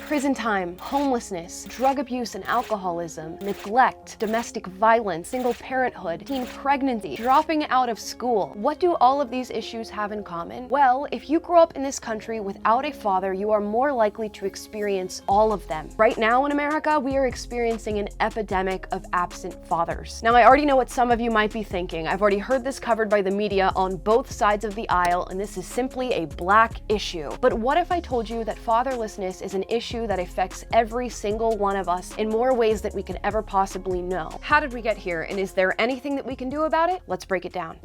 prison time, homelessness, drug abuse and alcoholism, neglect, domestic violence, single parenthood, teen pregnancy, dropping out of school. What do all of these issues have in common? Well, if you grow up in this country without a father, you are more likely to experience all of them. Right now in America, we are experiencing an epidemic of absent fathers. Now, I already know what some of you might be thinking. I've already heard this covered by the media on both sides of the aisle, and this is simply a black issue. But what if I told you that fatherlessness is an issue that affects every single one of us in more ways than we could ever possibly know? How did we get here, and is there anything that we can do about it? Let's break it down.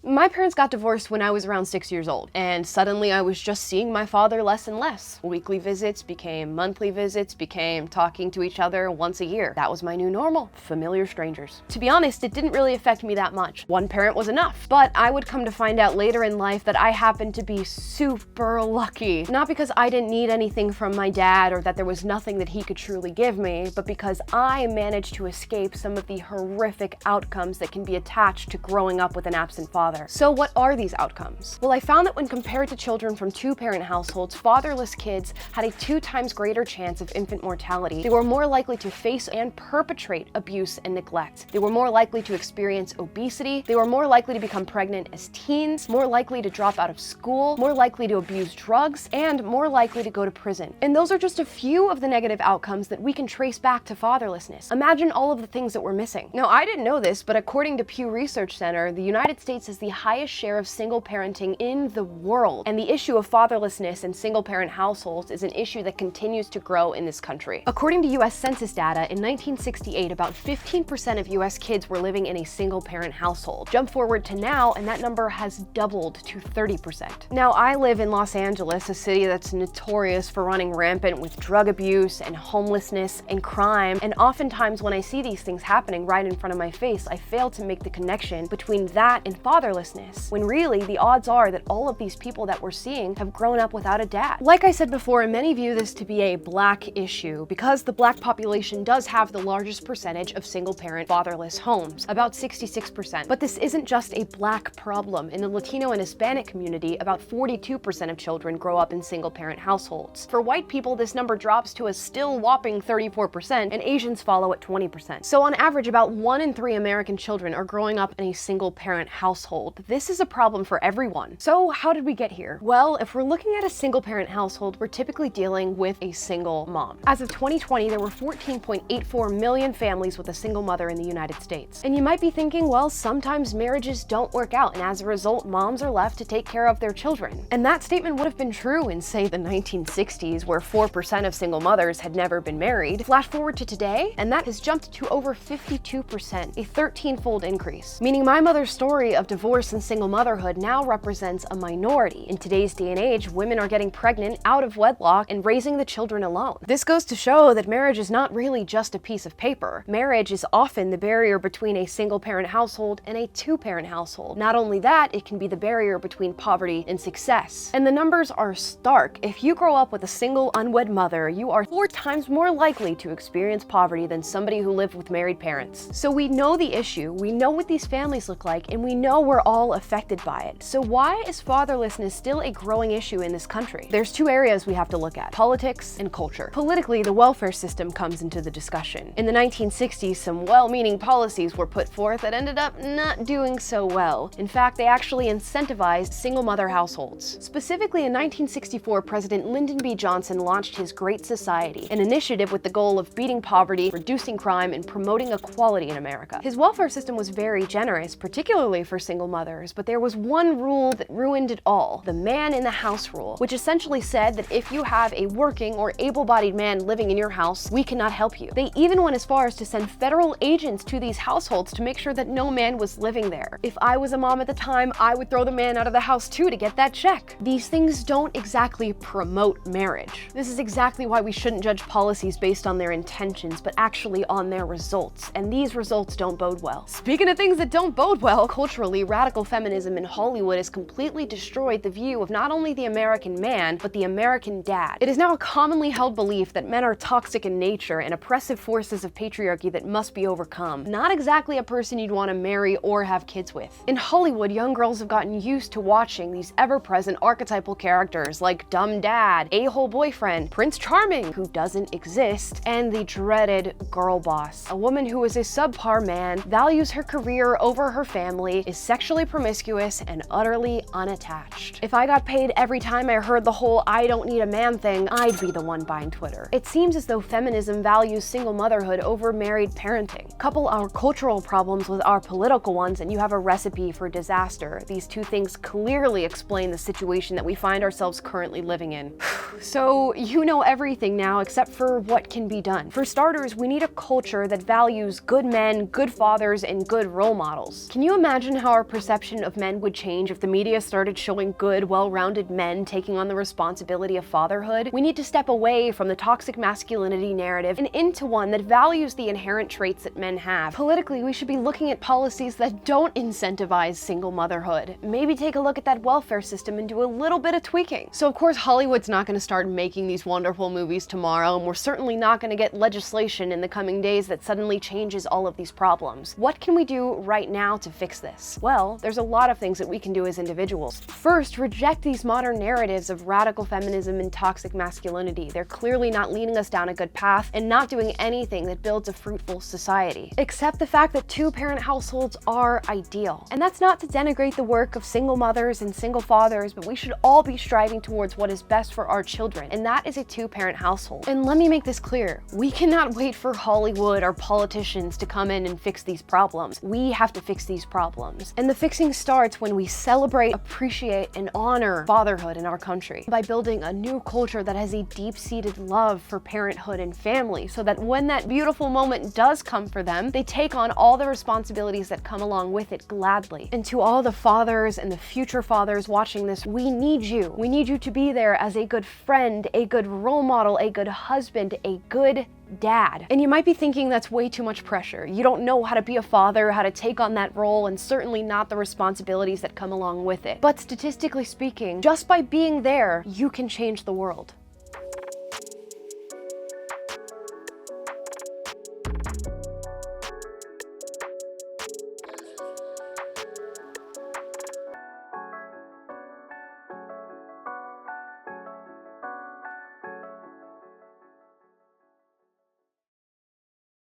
My parents got divorced when I was around 6 years old, and suddenly I was just seeing my father less and less. Weekly visits became monthly visits, became talking to each other once a year. That was my new normal, familiar strangers. To be honest, it didn't really affect me that much. One parent was enough, but I would come to find out later in life that I happened to be super lucky. Not because I didn't need anything from my dad or that there was nothing that he could truly give me, but because I managed to escape some of the horrific outcomes that can be attached to growing up with an absent father. So what are these outcomes? Well, I found that when compared to children from two-parent households, fatherless kids had a 2 times greater chance of infant mortality. They were more likely to face and perpetrate abuse and neglect. They were more likely to experience obesity. They were more likely to become pregnant as teens, more likely to drop out of school, more likely to abuse drugs, and more likely to go to prison. And those are just a few of the negative outcomes that we can trace back to fatherlessness. Imagine all of the things that we're missing. Now, I didn't know this, but according to Pew Research Center, the United States is the highest share of single parenting in the world. And the issue of fatherlessness in single parent households is an issue that continues to grow in this country. According to US Census data, in 1968, about 15% of US kids were living in a single parent household. Jump forward to now, and that number has doubled to 30%. Now, I live in Los Angeles, a city that's notorious for running rampant with drug abuse and homelessness and crime. And oftentimes when I see these things happening right in front of my face, I fail to make the connection between that and fatherlessness, when really the odds are that all of these people that we're seeing have grown up without a dad. Like I said before, many view this to be a black issue because the black population does have the largest percentage of single-parent fatherless homes, about 66%. But this isn't just a black problem. In the Latino and Hispanic community, about 42% of children grow up in single-parent households. For white people, this number drops to a still whopping 34%, and Asians follow at 20%. So on average, about 1 in 3 American children are growing up in a single-parent household. This is a problem for everyone. So how did we get here? Well, if we're looking at a single parent household, we're typically dealing with a single mom. As of 2020, there were 14.84 million families with a single mother in the United States. And you might be thinking, well, sometimes marriages don't work out, and as a result, moms are left to take care of their children. And that statement would have been true in, say, the 1960s, where 4% of single mothers had never been married. Flash forward to today, and that has jumped to over 52%, a 13-fold increase. Meaning my mother's story of divorce and single motherhood now represents a minority. In today's day and age, women are getting pregnant out of wedlock and raising the children alone. This goes to show that marriage is not really just a piece of paper. Marriage is often the barrier between a single-parent household and a two-parent household. Not only that, it can be the barrier between poverty and success. And the numbers are stark. If you grow up with a single, unwed mother, you are 4 times more likely to experience poverty than somebody who lived with married parents. So we know the issue, we know what these families look like, and we know we're all affected by it. So why is fatherlessness still a growing issue in this country? There's 2 areas we have to look at: politics and culture. Politically, the welfare system comes into the discussion. In the 1960s, some well-meaning policies were put forth that ended up not doing so well. In fact, they actually incentivized single-mother households. Specifically, in 1964, President Lyndon B. Johnson launched his Great Society, an initiative with the goal of beating poverty, reducing crime, and promoting equality in America. His welfare system was very generous, particularly for single mothers, but there was one rule that ruined it all: the man in the house rule, which essentially said that if you have a working or able-bodied man living in your house, we cannot help you. They even went as far as to send federal agents to these households to make sure that no man was living there. If I was a mom at the time, I would throw the man out of the house too to get that check. These things don't exactly promote marriage. This is exactly why we shouldn't judge policies based on their intentions, but actually on their results. And these results don't bode well. Speaking of things that don't bode well, culturally, radical radical feminism in Hollywood has completely destroyed the view of not only the American man, but the American dad. It is now a commonly held belief that men are toxic in nature and oppressive forces of patriarchy that must be overcome. Not exactly a person you'd want to marry or have kids with. In Hollywood, young girls have gotten used to watching these ever-present archetypal characters like dumb dad, a-hole boyfriend, Prince Charming, who doesn't exist, and the dreaded girl boss. A woman who is a subpar man, values her career over her family, is sexually promiscuous, and utterly unattached. If I got paid every time I heard the whole "I don't need a man" thing, I'd be the one buying Twitter. It seems as though feminism values single motherhood over married parenting. Couple our cultural problems with our political ones and you have a recipe for disaster. These two things clearly explain the situation that we find ourselves currently living in. So you know everything now except for what can be done. For starters, we need a culture that values good men, good fathers, and good role models. Can you imagine how our perception of men would change if the media started showing good, well-rounded men taking on the responsibility of fatherhood? We need to step away from the toxic masculinity narrative and into one that values the inherent traits that men have. Politically, we should be looking at policies that don't incentivize single motherhood. Maybe take a look at that welfare system and do a little bit of tweaking. So of course, Hollywood's not going to start making these wonderful movies tomorrow, and we're certainly not going to get legislation in the coming days that suddenly changes all of these problems. What can we do right now to fix this? Well, there's a lot of things that we can do as individuals. First, reject these modern narratives of radical feminism and toxic masculinity. They're clearly not leading us down a good path and not doing anything that builds a fruitful society. Accept the fact that two-parent households are ideal. And that's not to denigrate the work of single mothers and single fathers, but we should all be striving towards what is best for our children, and that is a two-parent household. And let me make this clear, we cannot wait for Hollywood or politicians to come in and fix these problems. We have to fix these problems. And the fixing starts when we celebrate, appreciate, and honor fatherhood in our country by building a new culture that has a deep-seated love for parenthood and family, so that when that beautiful moment does come for them, they take on all the responsibilities that come along with it gladly. And to all the fathers and the future fathers watching this, we need you. We need you to be there as a good friend, a good role model, a good husband, a good dad. And you might be thinking that's way too much pressure. You don't know how to be a father, how to take on that role, and certainly not the responsibilities that come along with it. But statistically speaking, just by being there, you can change the world.